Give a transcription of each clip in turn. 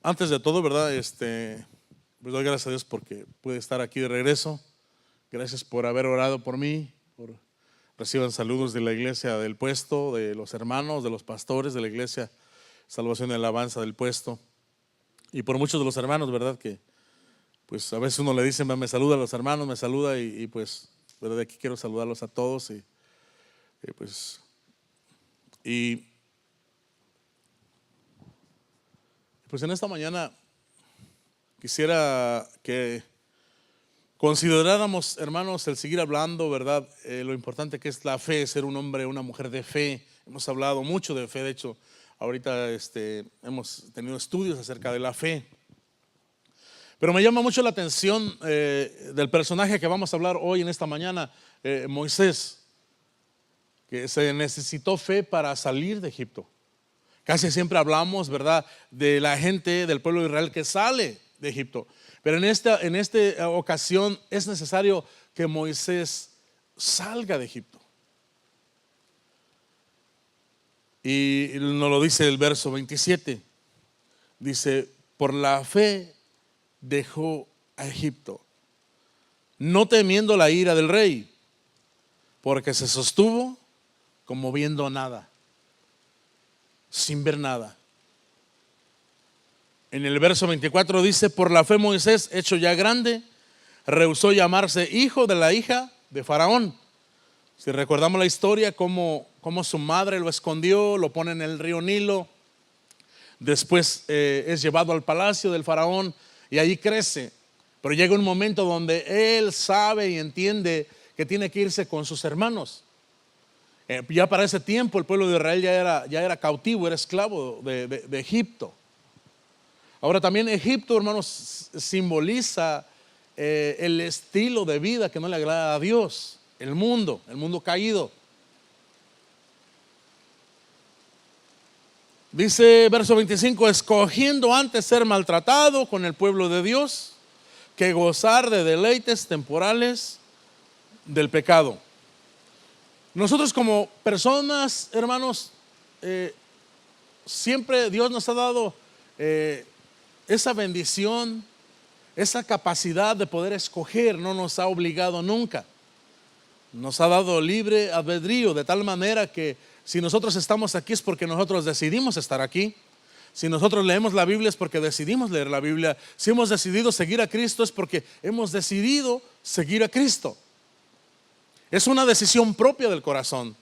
Antes de todo, ¿verdad? Pues doy gracias a Dios porque pude estar aquí de regreso. Gracias por haber orado por mí. Reciban saludos de la iglesia del puesto, de los hermanos, de los pastores de la iglesia Salvación y Alabanza del puesto. Y por muchos de los hermanos, ¿verdad? Que pues a veces uno le dice, me saluda a los hermanos, me saluda y pues, ¿verdad? De aquí quiero saludarlos a todos pues en esta mañana quisiera que consideráramos, hermanos, el seguir hablando, ¿verdad? Lo importante que es la fe, ser un hombre, una mujer de fe. Hemos hablado mucho de fe, de hecho, ahorita hemos tenido estudios acerca de la fe. Pero me llama mucho la atención del personaje que vamos a hablar hoy en esta mañana, Moisés, que se necesitó fe para salir de Egipto. Casi siempre hablamos, ¿verdad?, de la gente del pueblo de Israel que sale de Egipto. Pero en esta ocasión es necesario que Moisés salga de Egipto. Y nos lo dice el verso 27. Dice, por la fe dejó a Egipto, no temiendo la ira del rey, porque se sostuvo como viendo nada, sin ver nada. En el verso 24 dice, por la fe Moisés, hecho ya grande, rehusó llamarse hijo de la hija de Faraón. Si recordamos la historia, cómo su madre lo escondió, lo pone en el río Nilo. Después es llevado al palacio del Faraón y ahí crece. Pero llega un momento donde él sabe y entiende que tiene que irse con sus hermanos. Ya para ese tiempo el pueblo de Israel ya era cautivo, era esclavo de Egipto. Ahora también Egipto, hermanos, simboliza el estilo de vida que no le agrada a Dios, el mundo caído. Dice verso 25, escogiendo antes ser maltratado con el pueblo de Dios que gozar de deleites temporales del pecado. Nosotros como personas, hermanos, siempre Dios nos ha dado esa bendición, esa capacidad de poder escoger. No nos ha obligado nunca. Nos ha dado libre albedrío, de tal manera que si nosotros estamos aquí es porque nosotros decidimos estar aquí. Si nosotros leemos la Biblia es porque decidimos leer la Biblia. Si hemos decidido seguir a Cristo es porque hemos decidido seguir a Cristo. Es una decisión propia del corazón.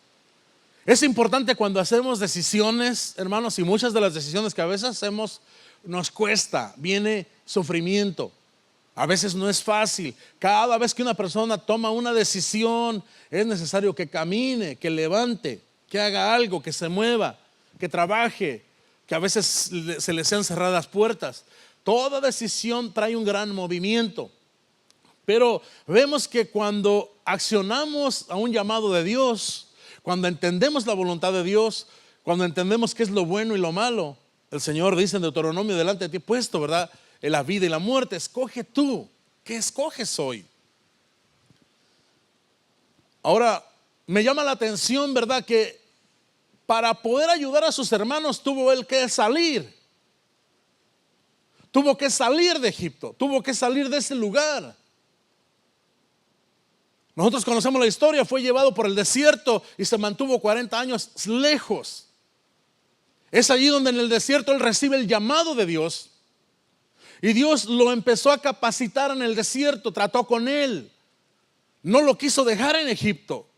Es importante cuando hacemos decisiones, hermanos, y muchas de las decisiones que a veces hacemos nos cuesta, viene sufrimiento. A veces no es fácil. Cada vez que una persona toma una decisión es necesario que camine, que levante, que haga algo, que se mueva, que trabaje, que a veces se le sean cerradas puertas. Toda decisión trae un gran movimiento. Pero vemos que cuando accionamos a un llamado de Dios, cuando entendemos la voluntad de Dios, cuando entendemos qué es lo bueno y lo malo, el Señor dice en Deuteronomio, delante de ti he puesto, ¿verdad?, en la vida y la muerte. Escoge tú. ¿Qué escoges hoy? Ahora, me llama la atención, ¿verdad?, que para poder ayudar a sus hermanos tuvo él que salir. Tuvo que salir de Egipto, tuvo que salir de ese lugar. Nosotros conocemos la historia, fue llevado por el desierto y se mantuvo 40 años lejos. Es allí donde en el desierto él recibe el llamado de Dios. Y Dios lo empezó a capacitar en el desierto, trató con él. No lo quiso dejar en Egipto.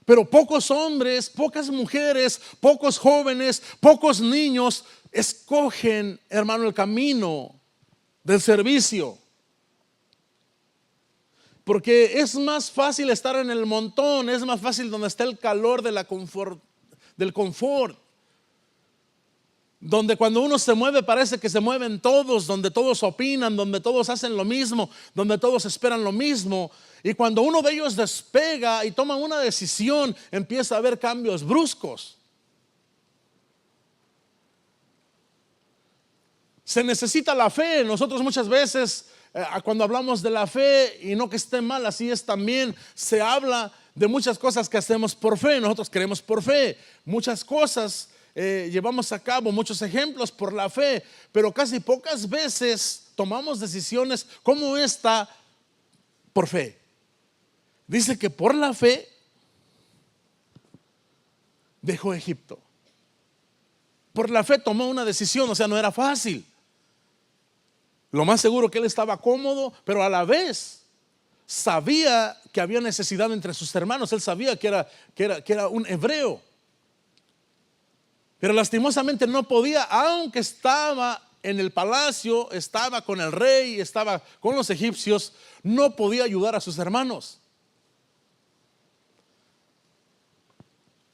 Pero pocos hombres, pocas mujeres, pocos jóvenes, pocos niños escogen, hermano, el camino del servicio. Porque es más fácil estar en el montón, es más fácil donde está el calor del confort. Donde cuando uno se mueve parece que se mueven todos, donde todos opinan, donde todos hacen lo mismo, donde todos esperan lo mismo. Y cuando uno de ellos despega y toma una decisión, empieza a haber cambios bruscos. Se necesita la fe. Nosotros muchas veces cuando hablamos de la fe, y no que esté mal, así es también, se habla de muchas cosas que hacemos por fe. Nosotros creemos por fe. Muchas cosas llevamos a cabo muchos ejemplos por la fe, pero casi pocas veces tomamos decisiones como esta por fe. Dice que por la fe dejó Egipto. Por la fe tomó una decisión, o sea, no era fácil. Lo más seguro que él estaba cómodo, pero a la vez sabía que había necesidad entre sus hermanos. Él sabía que era un hebreo, pero lastimosamente no podía, aunque estaba en el palacio, estaba con el rey, estaba con los egipcios, no podía ayudar a sus hermanos.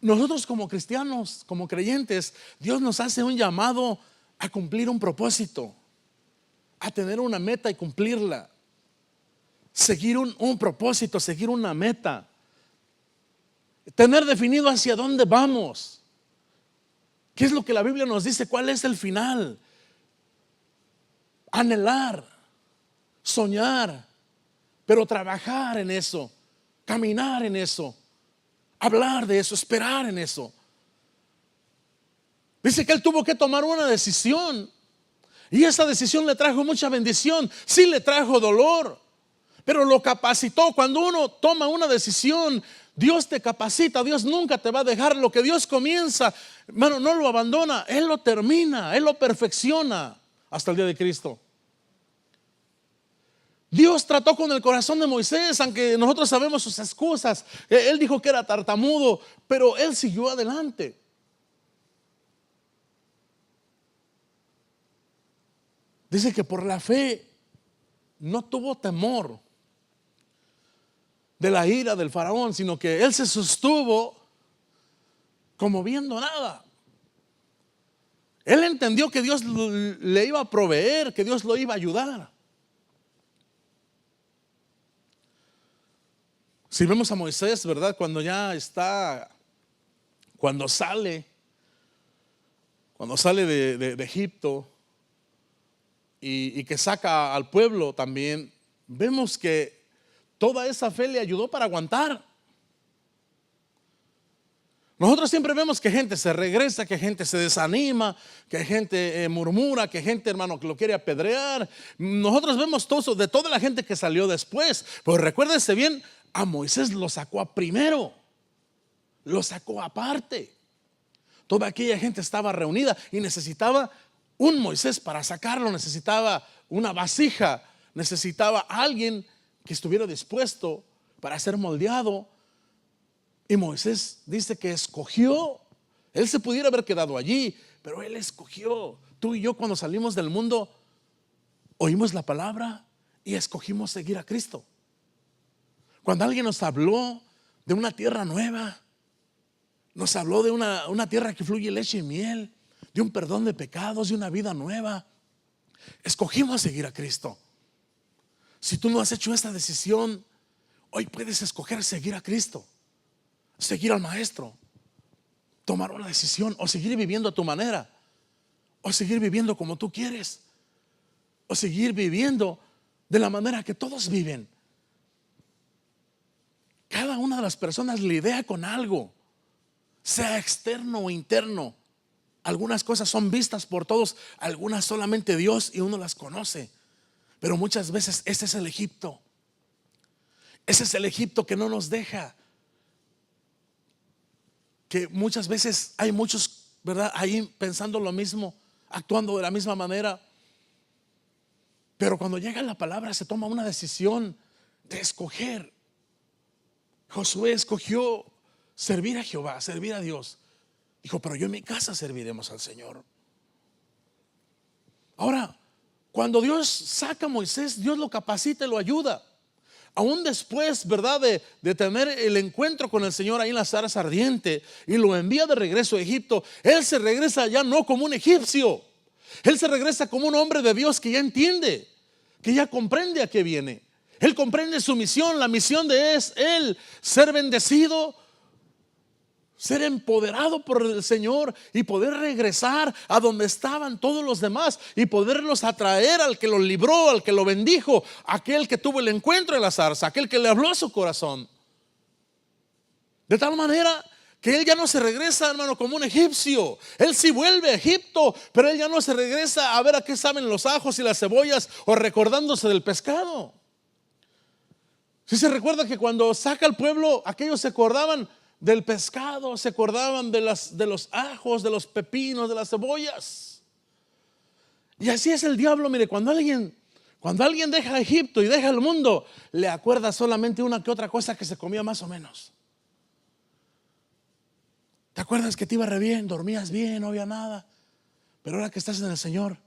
Nosotros como cristianos, como creyentes, Dios nos hace un llamado a cumplir un propósito, a tener una meta y cumplirla. Seguir un propósito, seguir una meta. Tener definido hacia dónde vamos. ¿Qué es lo que la Biblia nos dice? ¿Cuál es el final? Anhelar, soñar, pero trabajar en eso, caminar en eso, hablar de eso, esperar en eso. Dice que él tuvo que tomar una decisión, y esa decisión le trajo mucha bendición. Sí, le trajo dolor, pero lo capacitó. Cuando uno toma una decisión, Dios te capacita. Dios nunca te va a dejar. Lo que Dios comienza, hermano, no lo abandona. Él lo termina, Él lo perfecciona hasta el día de Cristo. Dios trató con el corazón de Moisés, aunque nosotros sabemos sus excusas. Él dijo que era tartamudo, pero él siguió adelante. Dice que por la fe no tuvo temor de la ira del faraón, sino que él se sostuvo como viendo nada. Él entendió que Dios le iba a proveer, que Dios lo iba a ayudar. Si vemos a Moisés, ¿verdad? Cuando sale de Egipto y que saca al pueblo también, vemos que toda esa fe le ayudó para aguantar. Nosotros siempre vemos que gente se regresa, que gente se desanima, que gente murmura, que gente, hermano, que lo quiere apedrear. Nosotros vemos todo eso de toda la gente que salió después. Pero recuérdense bien, a Moisés lo sacó a primero, lo sacó aparte. Toda aquella gente estaba reunida y necesitaba un Moisés para sacarlo, necesitaba una vasija, necesitaba alguien que estuviera dispuesto para ser moldeado. Y Moisés dice que escogió. Él se pudiera haber quedado allí, pero él escogió. Tú y yo, cuando salimos del mundo, oímos la palabra y escogimos seguir a Cristo. Cuando alguien nos habló de una tierra nueva, nos habló de una tierra que fluye leche y miel, de un perdón de pecados, de una vida nueva, escogimos seguir a Cristo. Si tú no has hecho esta decisión, hoy puedes escoger seguir a Cristo, seguir al Maestro, tomar una decisión, o seguir viviendo a tu manera, o seguir viviendo como tú quieres, o seguir viviendo de la manera que todos viven. Cada una de las personas lidia con algo, sea externo o interno. Algunas cosas son vistas por todos, algunas solamente Dios y uno las conoce. Pero muchas veces ese es el Egipto. Ese es el Egipto que no nos deja. Que muchas veces hay muchos, ¿verdad?, ahí pensando lo mismo, actuando de la misma manera. Pero cuando llega la palabra se toma una decisión de escoger. Josué escogió servir a Jehová, servir a Dios. Dijo, pero yo en mi casa serviremos al Señor. Ahora, cuando Dios saca a Moisés, Dios lo capacita y lo ayuda. Aún después, ¿verdad?, de tener el encuentro con el Señor ahí en la zarza ardiente, y lo envía de regreso a Egipto. Él se regresa ya no como un egipcio, él se regresa como un hombre de Dios que ya entiende, que ya comprende a qué viene. Él comprende su misión. La misión de él ser bendecido, ser empoderado por el Señor y poder regresar a donde estaban todos los demás y poderlos atraer al que los libró, al que lo bendijo, aquel que tuvo el encuentro en la zarza, aquel que le habló a su corazón. De tal manera que él ya no se regresa, hermano, como un egipcio. Él sí vuelve a Egipto, pero él ya no se regresa a ver a qué saben los ajos y las cebollas o recordándose del pescado. Si se recuerda que cuando saca al pueblo, aquellos se acordaban del pescado, se acordaban de los ajos, de los pepinos, de las cebollas. Y así es el diablo. Mire, cuando alguien deja Egipto y deja el mundo, le acuerda solamente una que otra cosa que se comía más o menos. ¿Te acuerdas que te iba re bien, dormías bien, no había nada? Pero ahora que estás en el Señor,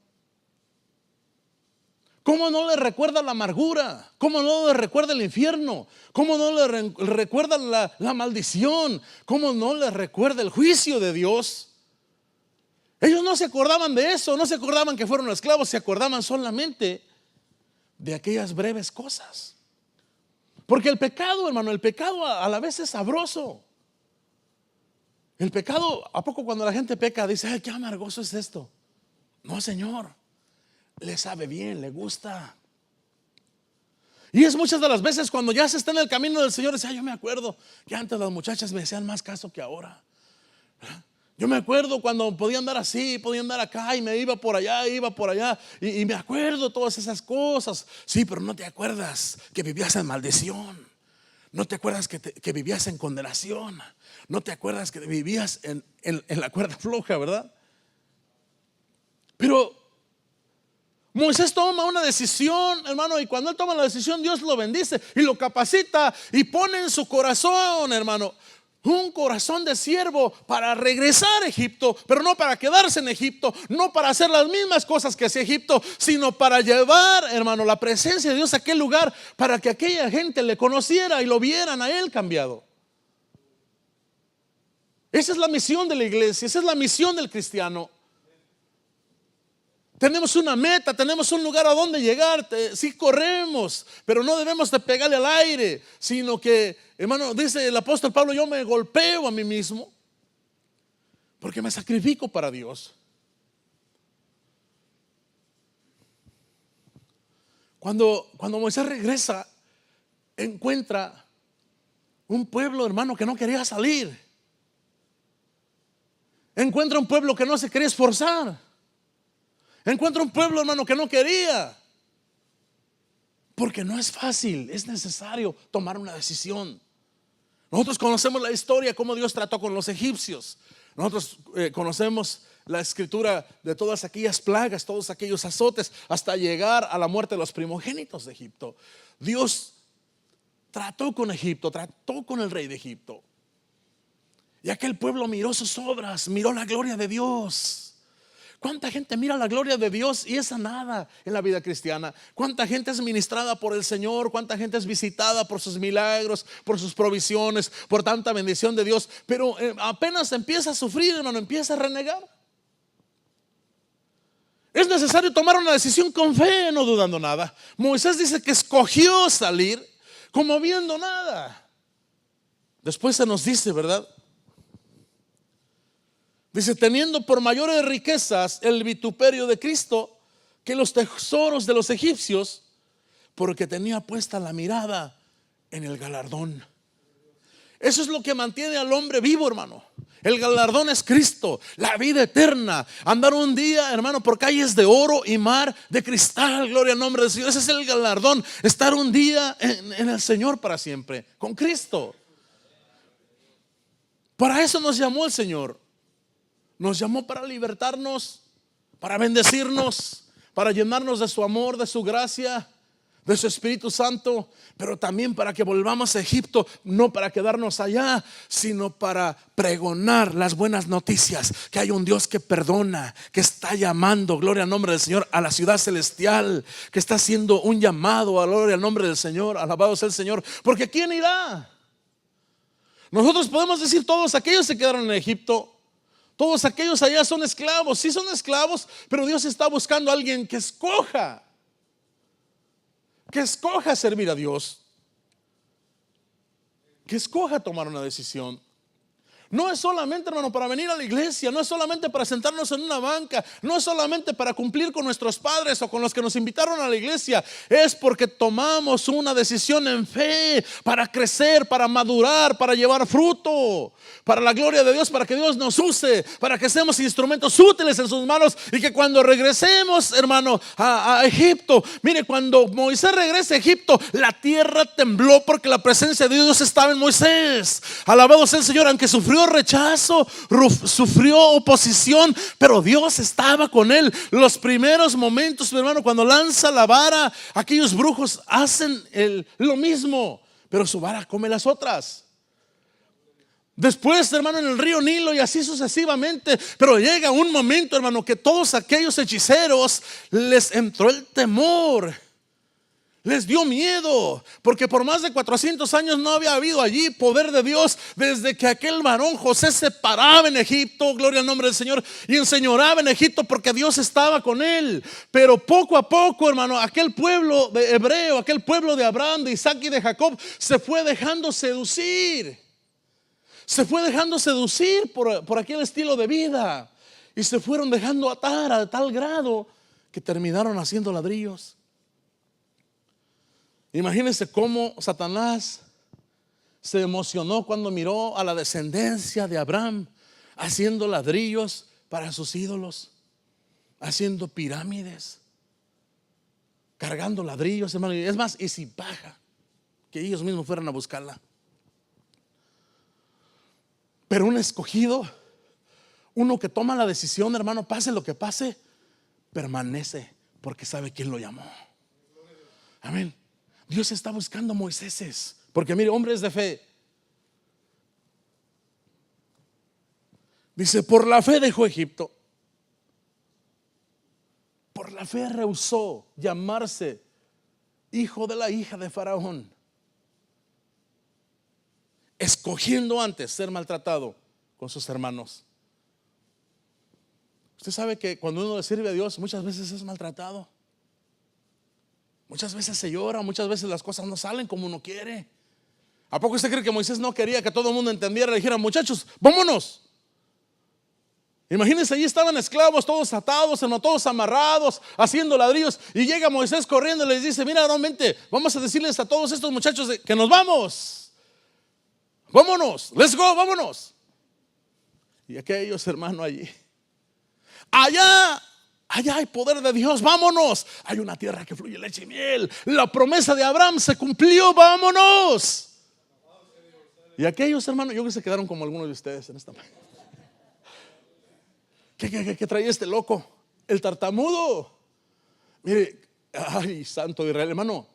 ¿cómo no le recuerda la amargura? ¿Cómo no le recuerda el infierno? ¿Cómo no le recuerda la maldición? ¿Cómo no le recuerda el juicio de Dios? Ellos no se acordaban de eso, no se acordaban que fueron esclavos, se acordaban solamente de aquellas breves cosas. Porque el pecado, hermano, el pecado a la vez es sabroso. El pecado, ¿a poco cuando la gente peca dice, ay, qué amargoso es esto? No, Señor, le sabe bien, le gusta. Y es muchas de las veces cuando ya se está en el camino del Señor, dice, ay, yo me acuerdo que antes las muchachas me hacían más caso que ahora. Yo me acuerdo cuando podía andar así, podía andar acá y me iba por allá, y me acuerdo todas esas cosas. Sí, pero no te acuerdas que vivías en maldición. No te acuerdas que vivías en condenación. No te acuerdas que vivías en la cuerda floja, ¿verdad? Pero Moisés toma una decisión, hermano, y cuando él toma la decisión, Dios lo bendice y lo capacita y pone en su corazón, hermano, un corazón de siervo para regresar a Egipto, pero no para quedarse en Egipto, no para hacer las mismas cosas que hacía Egipto, sino para llevar, hermano, la presencia de Dios a aquel lugar, para que aquella gente le conociera y lo vieran a él cambiado. Esa es la misión de la iglesia, esa es la misión del cristiano. Tenemos una meta, tenemos un lugar a donde llegar. Sí corremos, pero no debemos de pegarle al aire, sino que, hermano, dice el apóstol Pablo, yo me golpeo a mí mismo porque me sacrifico para Dios. Cuando Moisés regresa, encuentra un pueblo, hermano, que no quería salir. Encuentra un pueblo que no se quería esforzar. Encuentra un pueblo, hermano, que no quería. Porque no es fácil, es necesario tomar una decisión. Nosotros conocemos la historia, cómo Dios trató con los egipcios. Nosotros conocemos la escritura de todas aquellas plagas, todos aquellos azotes, hasta llegar a la muerte de los primogénitos de Egipto. Dios trató con Egipto, trató con el rey de Egipto. Y aquel pueblo miró sus obras, miró la gloria de Dios. ¿Cuánta gente mira la gloria de Dios y es sanada en la vida cristiana? ¿Cuánta gente es ministrada por el Señor? ¿Cuánta gente es visitada por sus milagros, por sus provisiones, por tanta bendición de Dios? Pero apenas empieza a sufrir, hermano, empieza a renegar. Es necesario tomar una decisión con fe, no dudando nada. Moisés dice que escogió salir como viendo nada. Después se nos dice, ¿verdad? Dice, teniendo por mayores riquezas el vituperio de Cristo que los tesoros de los egipcios, porque tenía puesta la mirada en el galardón. Eso es lo que mantiene al hombre vivo, hermano. El galardón es Cristo, la vida eterna. Andar un día, hermano, por calles de oro y mar de cristal, gloria al nombre del Señor. Ese es el galardón, estar un día en el Señor para siempre, con Cristo. Para eso nos llamó el Señor. Nos llamó para libertarnos, para bendecirnos, para llenarnos de su amor, de su gracia, de su Espíritu Santo, pero también para que volvamos a Egipto, no para quedarnos allá, sino para pregonar las buenas noticias, que hay un Dios que perdona, que está llamando, gloria al nombre del Señor, a la ciudad celestial, que está haciendo un llamado a gloria al nombre del Señor, alabado sea el Señor, porque ¿quién irá? Nosotros podemos decir, todos aquellos se quedaron en Egipto. Todos aquellos allá son esclavos. Sí son esclavos, pero Dios está buscando a alguien que escoja servir a Dios, que escoja tomar una decisión. No es solamente, hermano, para venir a la iglesia, no es solamente para sentarnos en una banca, no es solamente para cumplir con nuestros padres o con los que nos invitaron a la iglesia. Es porque tomamos una decisión en fe para crecer, para madurar, para llevar fruto, para la gloria de Dios, para que Dios nos use, para que seamos instrumentos útiles en sus manos y que cuando regresemos, hermano, a Egipto, mire, cuando Moisés regresa a Egipto, la tierra tembló porque la presencia de Dios estaba en Moisés. Alabado sea el Señor, aunque sufrió rechazo, sufrió oposición, pero Dios estaba con él. Los primeros momentos, mi hermano, cuando lanza la vara, aquellos brujos hacen lo mismo, pero su vara come las otras. Después, hermano, en el río Nilo y así sucesivamente. Pero llega un momento, hermano, que todos aquellos hechiceros les entró el temor, les dio miedo, porque por más de 400 años no había habido allí poder de Dios. Desde que aquel varón José se paraba en Egipto, gloria al nombre del Señor, y enseñoraba en Egipto, porque Dios estaba con él. Pero poco a poco, hermano, aquel pueblo de hebreo, aquel pueblo de Abraham, de Isaac y de Jacob, se fue dejando seducir. Se fue dejando seducir por aquel estilo de vida, y se fueron dejando atar a tal grado que terminaron haciendo ladrillos. Imagínense cómo Satanás se emocionó cuando miró a la descendencia de Abraham haciendo ladrillos para sus ídolos, haciendo pirámides, cargando ladrillos, hermano. Y es más, y si baja, que ellos mismos fueran a buscarla. Pero un escogido, uno que toma la decisión, hermano, pase lo que pase, permanece porque sabe quién lo llamó. Amén. Dios está buscando Moiséses, porque mire, hombres de fe. Dice, por la fe dejó Egipto. Por la fe rehusó llamarse hijo de la hija de Faraón, escogiendo antes ser maltratado con sus hermanos. Usted sabe que cuando uno le sirve a Dios, muchas veces es maltratado. Muchas veces se llora, muchas veces las cosas no salen como uno quiere. ¿A poco usted cree que Moisés no quería que todo el mundo entendiera? Le dijera, muchachos, vámonos. Imagínense, allí estaban esclavos, todos atados, todos amarrados, haciendo ladrillos. Y llega Moisés corriendo y les dice, mira, realmente vamos a decirles a todos estos muchachos que nos vamos. Vámonos, let's go, vámonos. Y aquellos hermanos allí, allá hay poder de Dios, vámonos. Hay una tierra que fluye leche y miel. La promesa de Abraham se cumplió, vámonos. Y aquellos hermanos, yo creo que se quedaron como algunos de ustedes en esta mañana. ¿Qué traía este loco? El tartamudo. Mire, ay, santo de Israel, hermano.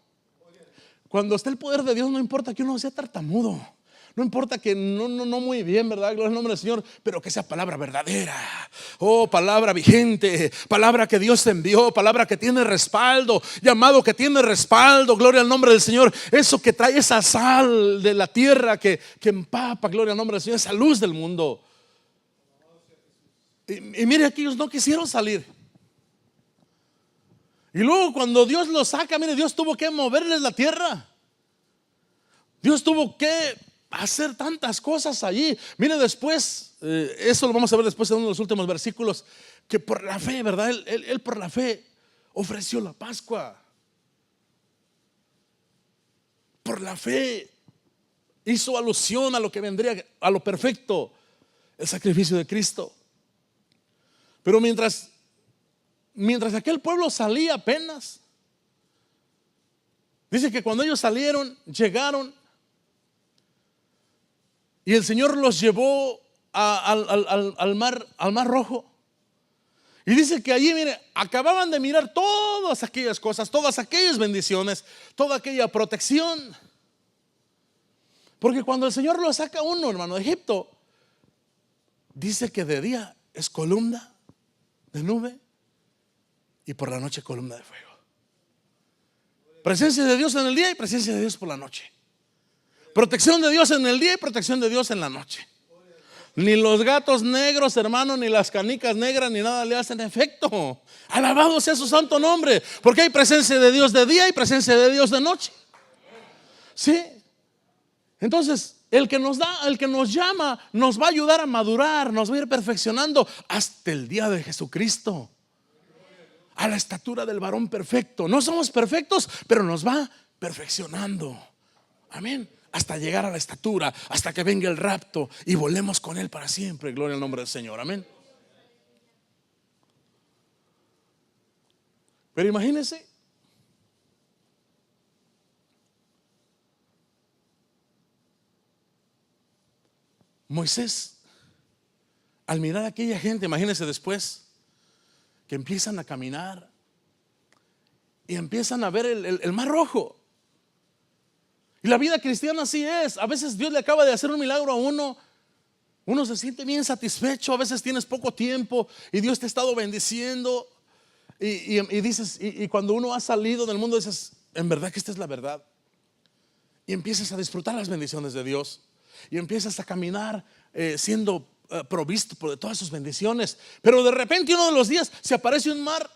Cuando está el poder de Dios, no importa que uno sea tartamudo. No importa que no muy bien, ¿verdad? Gloria al nombre del Señor, pero que sea palabra verdadera. Oh, palabra vigente, palabra que Dios envió, palabra que tiene respaldo, llamado que tiene respaldo, gloria al nombre del Señor. Eso que trae esa sal de la tierra que empapa, gloria al nombre del Señor, esa luz del mundo. Y mire, aquí ellos no quisieron salir. Y luego cuando Dios los saca, mire, Dios tuvo que moverles la tierra. Dios tuvo que hacer tantas cosas allí. Mire, después, eso lo vamos a ver después en uno de los últimos versículos, que por la fe, ¿verdad? Él por la fe ofreció la Pascua. Por la fe hizo alusión a lo que vendría, a lo perfecto, el sacrificio de Cristo. Pero mientras aquel pueblo salía apenas, dice que cuando ellos salieron, llegaron, y el Señor los llevó al mar Rojo. Y dice que allí, mire, acababan de mirar todas aquellas cosas, todas aquellas bendiciones, toda aquella protección. Porque cuando el Señor lo saca a uno, hermano, de Egipto, dice que de día es columna de nube y por la noche columna de fuego. Presencia de Dios en el día y presencia de Dios por la noche. Protección de Dios en el día y protección de Dios en la noche. Ni los gatos negros, hermano, ni las canicas negras, ni nada le hacen efecto. Alabado sea su santo nombre, porque hay presencia de Dios de día y presencia de Dios de noche. Sí. Entonces, el que nos da, el que nos llama, nos va a ayudar a madurar, nos va a ir perfeccionando hasta el día de Jesucristo, a la estatura del varón perfecto. No somos perfectos, pero nos va perfeccionando. Amén. Hasta llegar a la estatura, hasta que venga el rapto y volemos con Él para siempre. Gloria al nombre del Señor. Amén. Pero imagínense, Moisés, al mirar a aquella gente, imagínense después que empiezan a caminar y empiezan a ver el mar rojo. Y la vida cristiana así es. A veces Dios le acaba de hacer un milagro a uno. Uno se siente bien satisfecho. A veces tienes poco tiempo y Dios te ha estado bendiciendo. Y dices, y cuando uno ha salido del mundo dices, en verdad que esta es la verdad. Y empiezas a disfrutar las bendiciones de Dios. Y empiezas a caminar siendo provisto por todas sus bendiciones. Pero de repente uno de los días se aparece un mar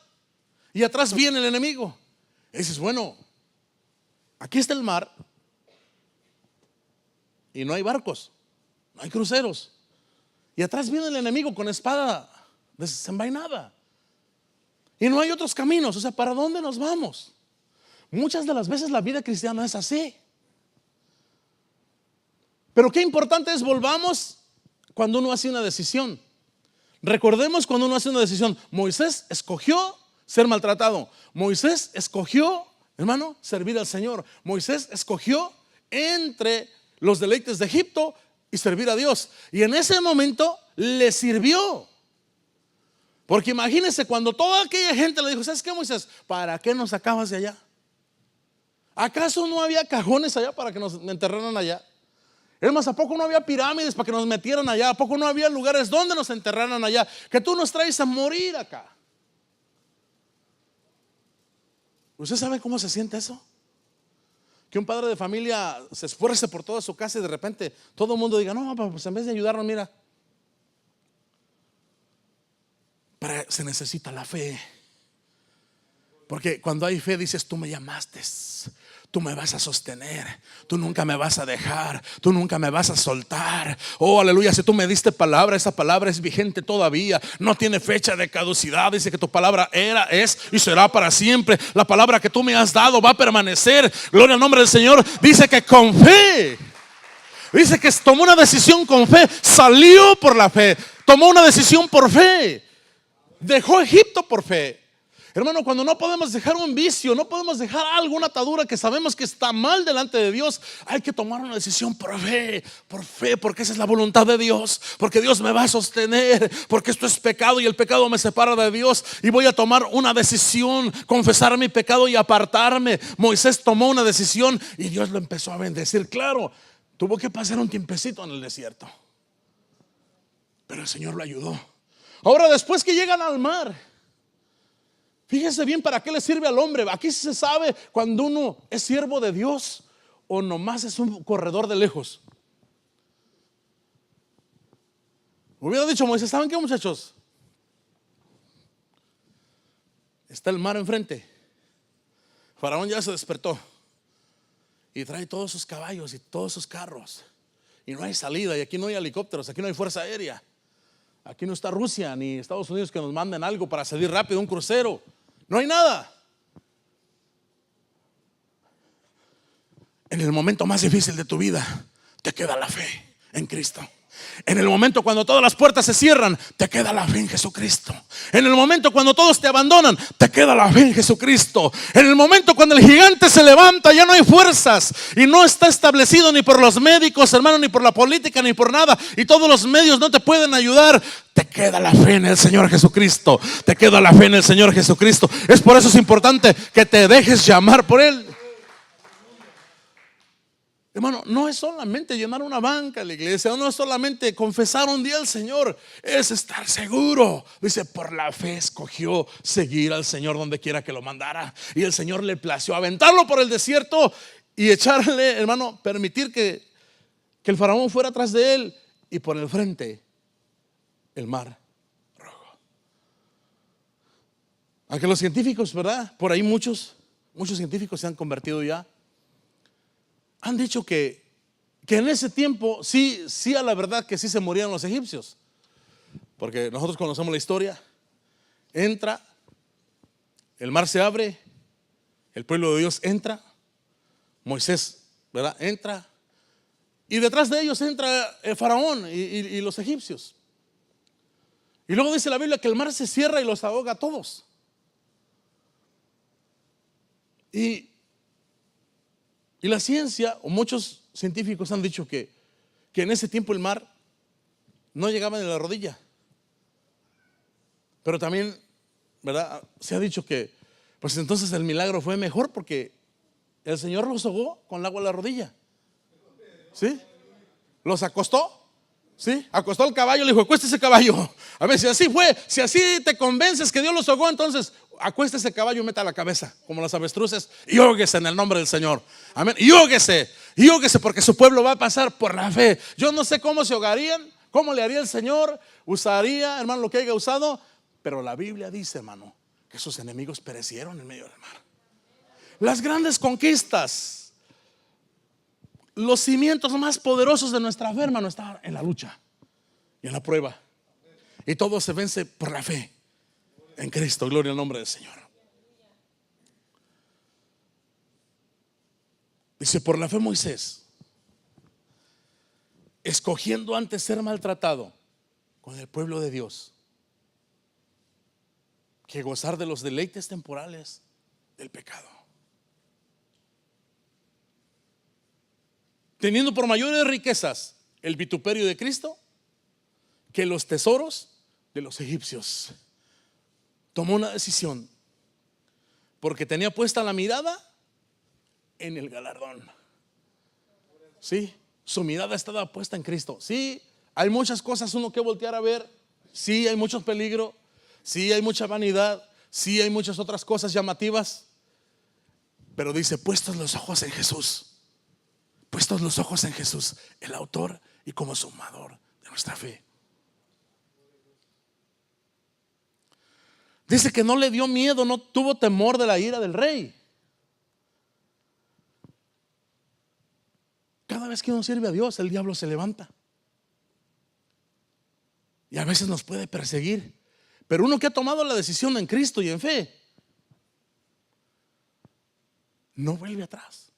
y atrás viene el enemigo. Y dices, bueno, aquí está el mar y no hay barcos, no hay cruceros. Y atrás viene el enemigo con espada desenvainada. Y no hay otros caminos. O sea, ¿para dónde nos vamos? Muchas de las veces la vida cristiana es así. Pero qué importante es volvamos cuando uno hace una decisión. Recordemos cuando uno hace una decisión. Moisés escogió ser maltratado. Moisés escogió, hermano, servir al Señor. Moisés escogió entre los deleites de Egipto y servir a Dios. Y en ese momento le sirvió. Porque imagínense cuando toda aquella gente le dijo, ¿sabes qué, Moisés? ¿Para qué nos sacabas de allá? ¿Acaso no había cajones allá para que nos enterraran allá? Es más, ¿a poco no había pirámides para que nos metieran allá? ¿A poco no había lugares donde nos enterraran allá? Que tú nos traes a morir acá. ¿Usted sabe cómo se siente eso? Que un padre de familia se esfuerce por toda su casa y de repente todo el mundo diga, no, pues en vez de ayudarnos, mira, se necesita la fe. Porque cuando hay fe dices, tú me llamaste, tú me vas a sostener, tú nunca me vas a dejar, tú nunca me vas a soltar. Oh, aleluya, si tú me diste palabra, esa palabra es vigente todavía, no tiene fecha de caducidad. Dice que tu palabra era, es y será para siempre. La palabra que tú me has dado va a permanecer. Gloria al nombre del Señor. Dice que con fe, dice que tomó una decisión con fe, salió por la fe, tomó una decisión por fe, dejó Egipto por fe. Hermano, cuando no podemos dejar un vicio, no podemos dejar alguna atadura que sabemos que está mal delante de Dios, hay que tomar una decisión por fe, porque esa es la voluntad de Dios, porque Dios me va a sostener, porque esto es pecado y el pecado me separa de Dios y voy a tomar una decisión, confesar mi pecado y apartarme. Moisés tomó una decisión y Dios lo empezó a bendecir. Claro, tuvo que pasar un tiempecito en el desierto, pero el Señor lo ayudó. Ahora, después que llegan al mar, fíjese bien para qué le sirve al hombre. Aquí se sabe cuando uno es siervo de Dios o nomás es un corredor de lejos. Hubiera dicho Moisés, ¿saben qué, muchachos? Está el mar enfrente. Faraón ya se despertó y trae todos sus caballos y todos sus carros y no hay salida, y aquí no hay helicópteros, aquí no hay fuerza aérea, aquí no está Rusia ni Estados Unidos que nos manden algo para salir rápido, un crucero. No hay nada. En el momento más difícil de tu vida te queda la fe en Cristo. En el momento cuando todas las puertas se cierran, te queda la fe en Jesucristo. En el momento cuando todos te abandonan, te queda la fe en Jesucristo. En el momento cuando el gigante se levanta, ya no hay fuerzas y no está establecido ni por los médicos, hermano, ni por la política, ni por nada, y todos los medios no te pueden ayudar, te queda la fe en el Señor Jesucristo. Te queda la fe en el Señor Jesucristo. Es por eso es importante que te dejes llamar por Él. Hermano, no es solamente llenar una banca en la iglesia, no es solamente confesar un día al Señor, es estar seguro. Dice, por la fe escogió seguir al Señor donde quiera que lo mandara. Y el Señor le plació aventarlo por el desierto y echarle, hermano, permitir que el faraón fuera atrás de él, y por el frente el mar rojo. Aunque los científicos, ¿verdad? Por ahí muchos científicos se han convertido ya. Han dicho que que en ese tiempo sí a la verdad que sí se morían los egipcios, porque nosotros conocemos la historia. Entra, el mar se abre, el pueblo de Dios entra, Moisés, ¿verdad? Entra, y detrás de ellos entra el faraón y los egipcios. Y luego dice la Biblia que el mar se cierra y los ahoga a todos. Y la ciencia, o muchos científicos han dicho que en ese tiempo el mar no llegaba ni a la rodilla. Pero también, ¿verdad? Se ha dicho que pues entonces el milagro fue mejor porque el Señor los ahogó con el agua a la rodilla. ¿Sí? Los acostó. ¿Sí? Acostó el caballo, le dijo, acuéstese ese caballo. A ver, si así fue, si así te convences que Dios los ahogó, entonces acuéstese ese caballo y meta la cabeza, como las avestruces, y hóguese en el nombre del Señor. Amén. Y hóguese, porque su pueblo va a pasar por la fe. Yo no sé cómo se ahogarían, cómo le haría el Señor, usaría, hermano, lo que haya usado, pero la Biblia dice, hermano, que sus enemigos perecieron en medio del mar. Las grandes conquistas, los cimientos más poderosos de nuestra fe, hermano, están en la lucha y en la prueba. Y todo se vence por la fe en Cristo. Gloria al nombre del Señor. Dice, por la fe Moisés, escogiendo antes ser maltratado con el pueblo de Dios que gozar de los deleites temporales del pecado, teniendo por mayores riquezas el vituperio de Cristo que los tesoros de los egipcios. Tomó una decisión porque tenía puesta la mirada en el galardón. Sí, su mirada estaba puesta en Cristo. Sí, hay muchas cosas uno que voltear a ver. Sí, hay muchos peligros. Sí, hay mucha vanidad. Sí, hay muchas otras cosas llamativas. Pero dice, puestos los ojos en Jesús. Puestos los ojos en Jesús, el autor y consumador de nuestra fe. Dice que no le dio miedo, no tuvo temor de la ira del rey. Cada vez que uno sirve a Dios, el diablo se levanta. Y a veces nos puede perseguir. Pero uno que ha tomado la decisión en Cristo y en fe, no vuelve atrás,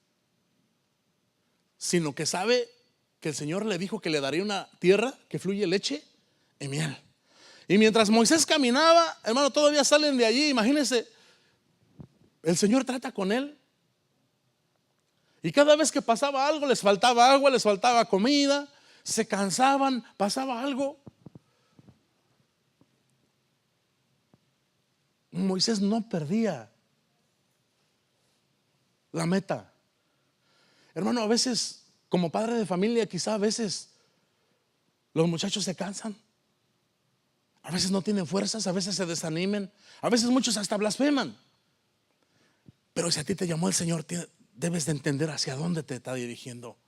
sino que sabe que el Señor le dijo que le daría una tierra que fluye leche y miel. Y mientras Moisés caminaba, hermano, todavía salen de allí. Imagínense, el Señor trata con él. Y cada vez que pasaba algo, les faltaba agua, les faltaba comida, se cansaban, pasaba algo. Moisés no perdía la meta. Hermano, a veces como padre de familia, quizá a veces los muchachos se cansan, a veces no tienen fuerzas, a veces se desanimen, a veces muchos hasta blasfeman. Pero si a ti te llamó el Señor, debes de entender hacia dónde te está dirigiendo.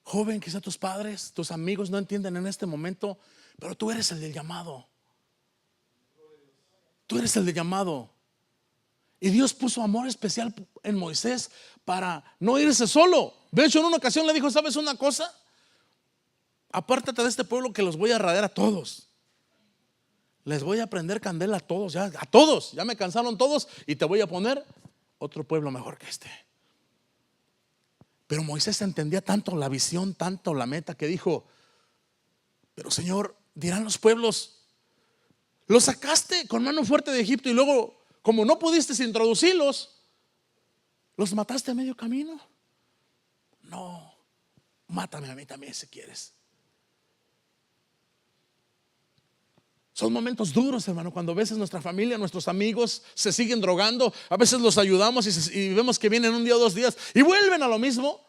Joven, quizá tus padres, tus amigos no entienden en este momento, pero tú eres el del llamado. Tú eres el del llamado. Y Dios puso amor especial en Moisés para no irse solo. De hecho, en una ocasión le dijo, ¿sabes una cosa? Apártate de este pueblo que los voy a radiar a todos. Les voy a prender candela a todos, ya me cansaron todos y te voy a poner otro pueblo mejor que este. Pero Moisés entendía tanto la visión, tanto la meta, que dijo, pero Señor, dirán los pueblos, lo sacaste con mano fuerte de Egipto y luego, como no pudiste introducirlos, los mataste a medio camino. No, mátame a mí también si quieres. Son momentos duros, hermano, cuando a veces nuestra familia, nuestros amigos se siguen drogando. A veces los ayudamos y vemos que vienen un día o 2 días y vuelven a lo mismo.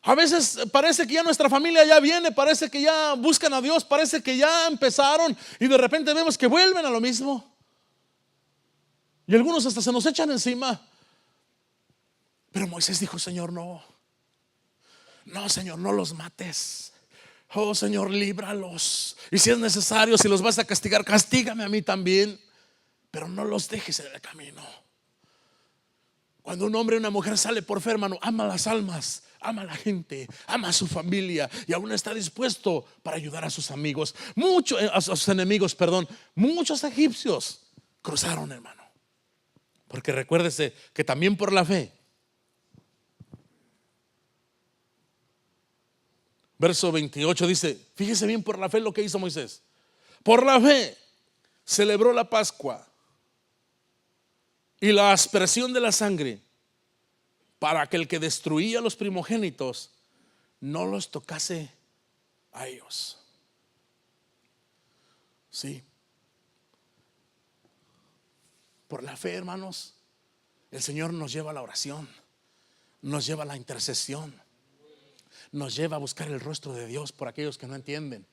A veces parece que ya nuestra familia ya viene, parece que ya buscan a Dios, parece que ya empezaron y de repente vemos que vuelven a lo mismo. Y algunos hasta se nos echan encima. Pero Moisés dijo, Señor, no, Señor, no los mates. Oh Señor, líbralos. Y si es necesario, si los vas a castigar, castígame a mí también, pero no los dejes en el camino. Cuando un hombre y una mujer sale por fe, hermano, ama las almas, ama a la gente, ama a su familia y aún está dispuesto para ayudar a sus amigos. A sus enemigos, perdón. Muchos egipcios cruzaron, hermano. Porque recuérdese que también por la fe. Verso 28 dice, fíjese bien por la fe lo que hizo Moisés. Por la fe celebró la Pascua y la aspersión de la sangre, para que el que destruía a los primogénitos no los tocase a ellos. Sí. Por la fe, hermanos, el Señor nos lleva a la oración, nos lleva a la intercesión, nos lleva a buscar el rostro de Dios por aquellos que no entienden,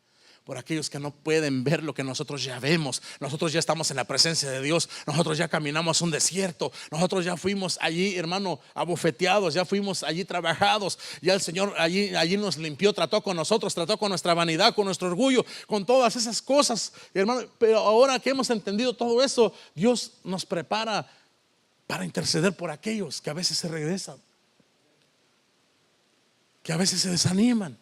por aquellos que no pueden ver lo que nosotros ya vemos. Nosotros ya estamos en la presencia de Dios. Nosotros ya caminamos un desierto. Nosotros ya fuimos allí, hermano, abofeteados. Ya fuimos allí trabajados. Ya el Señor allí nos limpió, trató con nosotros, trató con nuestra vanidad, con nuestro orgullo, con todas esas cosas, hermano. Pero ahora que hemos entendido todo eso, Dios nos prepara para interceder por aquellos que a veces se regresan, que a veces se desaniman.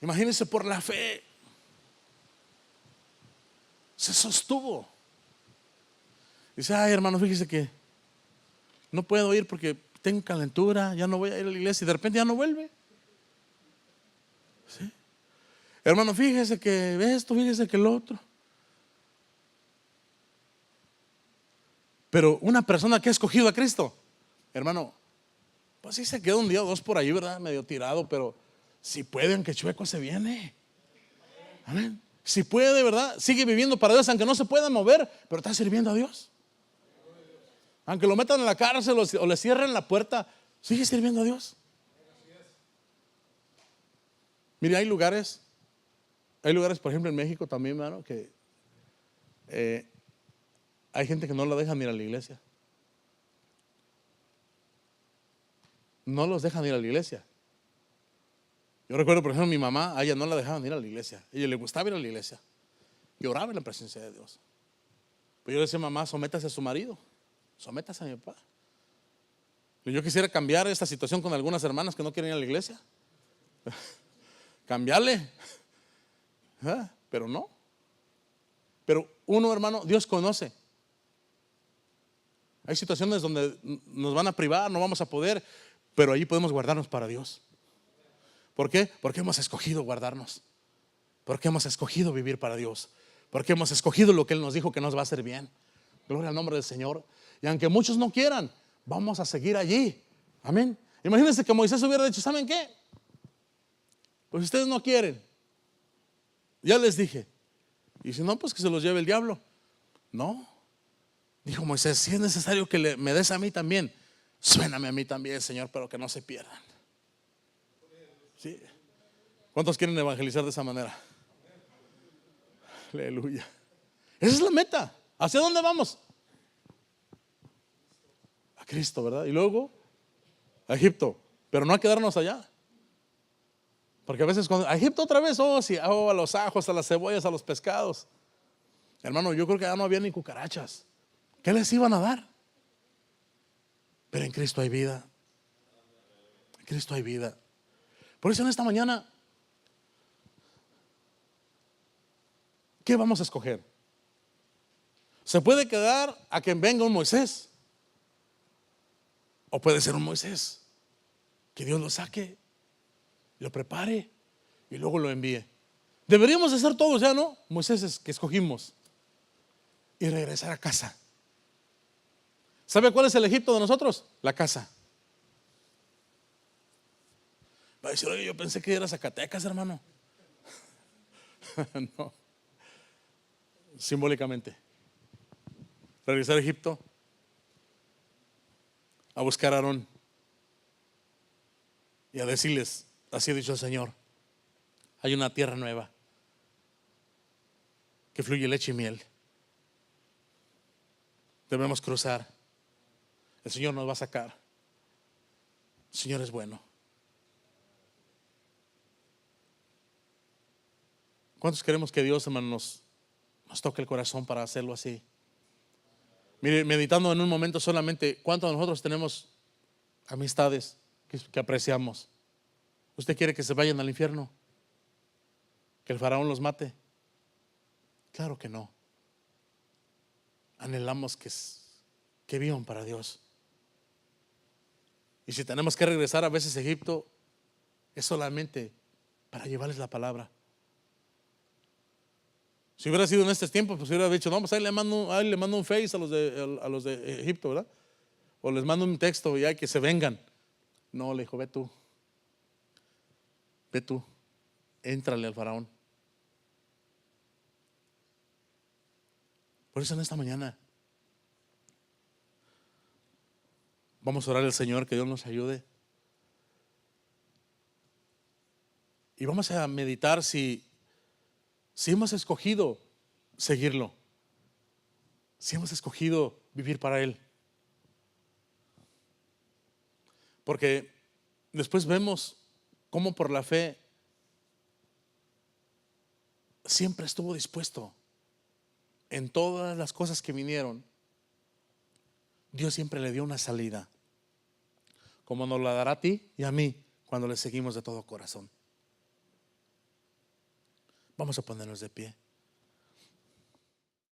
Imagínense, por la fe se sostuvo. Dice, ay, hermano, fíjese que no puedo ir porque tengo calentura, ya no voy a ir a la iglesia, y de repente ya no vuelve. ¿Sí? Hermano, fíjese que esto, fíjese que lo otro. Pero una persona que ha escogido a Cristo, hermano, pues sí se queda un día o dos por ahí, ¿verdad? Medio tirado, pero si puede, aunque chueco se viene. Amén. Si puede, ¿verdad? Sigue viviendo para Dios, aunque no se pueda mover, pero está sirviendo a Dios. Aunque lo metan en la cárcel o le cierren la puerta, sigue sirviendo a Dios. Mire, hay lugares, por ejemplo, en México también, hermano, que hay gente que no la dejan ir a la iglesia. No los dejan ir a la iglesia. Yo recuerdo, por ejemplo, mi mamá, a ella no la dejaban ir a la iglesia. A ella le gustaba ir a la iglesia y oraba en la presencia de Dios. Pero yo le decía, mamá, sométase a su marido, sométase a mi papá. Yo quisiera cambiar esta situación con algunas hermanas que no quieren ir a la iglesia. Cambiarle. Pero no. Pero uno, hermano, Dios conoce. Hay situaciones donde nos van a privar, no vamos a poder, pero allí podemos guardarnos para Dios. ¿Por qué? Porque hemos escogido guardarnos. Porque hemos escogido vivir para Dios. Porque hemos escogido lo que Él nos dijo que nos va a hacer bien. Gloria al nombre del Señor. Y aunque muchos no quieran, vamos a seguir allí. Amén. Imagínense que Moisés hubiera dicho, ¿saben qué? Pues ustedes no quieren. Ya les dije. Y si no, pues que se los lleve el diablo. No. Dijo Moisés, si es necesario que me des a mí también, suéname a mí también, Señor, pero que no se pierdan. ¿Sí? ¿Cuántos quieren evangelizar de esa manera? Aleluya. Esa es la meta. ¿Hacia dónde vamos? A Cristo, ¿verdad? Y luego a Egipto, pero no a quedarnos allá. Porque a veces a Egipto otra vez, sí, a los ajos, a las cebollas, a los pescados. Hermano, yo creo que ya no había ni cucarachas. ¿Qué les iban a dar? Pero en Cristo hay vida. En Cristo hay vida. Por eso en esta mañana, ¿qué vamos a escoger? Se puede quedar a que venga un Moisés, o puede ser un Moisés que Dios lo saque, lo prepare y luego lo envíe. Deberíamos de ser todos ya, ¿no? Moisés que escogimos y regresar a casa. ¿Sabe cuál es el Egipto de nosotros? La casa. Va a decir, oye, yo pensé que era Zacatecas, hermano. No. Simbólicamente, regresar a Egipto, a buscar a Aarón y a decirles, así ha dicho el Señor, hay una tierra nueva que fluye leche y miel. Debemos cruzar. El Señor nos va a sacar. El Señor es bueno. ¿Cuántos queremos que Dios, hermano, nos toque el corazón para hacerlo así. Mire, meditando en un momento solamente, ¿cuántos de nosotros tenemos amistades que apreciamos? ¿Usted quiere que se vayan al infierno? ¿Que el faraón los mate? Claro que no. Anhelamos que vivan para Dios. Y si tenemos que regresar a veces a Egipto, es solamente para llevarles la palabra. Si hubiera sido en estos tiempos, pues hubiera dicho, no, pues ahí le mando un face a los de Egipto, ¿verdad? O les mando un texto y hay que se vengan. No, le dijo, ve tú, éntrale al faraón. Por eso en esta mañana vamos a orar al Señor, que Dios nos ayude. Y vamos a meditar si hemos escogido seguirlo, si hemos escogido vivir para Él. Porque después vemos cómo por la fe siempre estuvo dispuesto en todas las cosas que vinieron. Dios siempre le dio una salida, como nos la dará a ti y a mí cuando le seguimos de todo corazón. Vamos a ponernos de pie.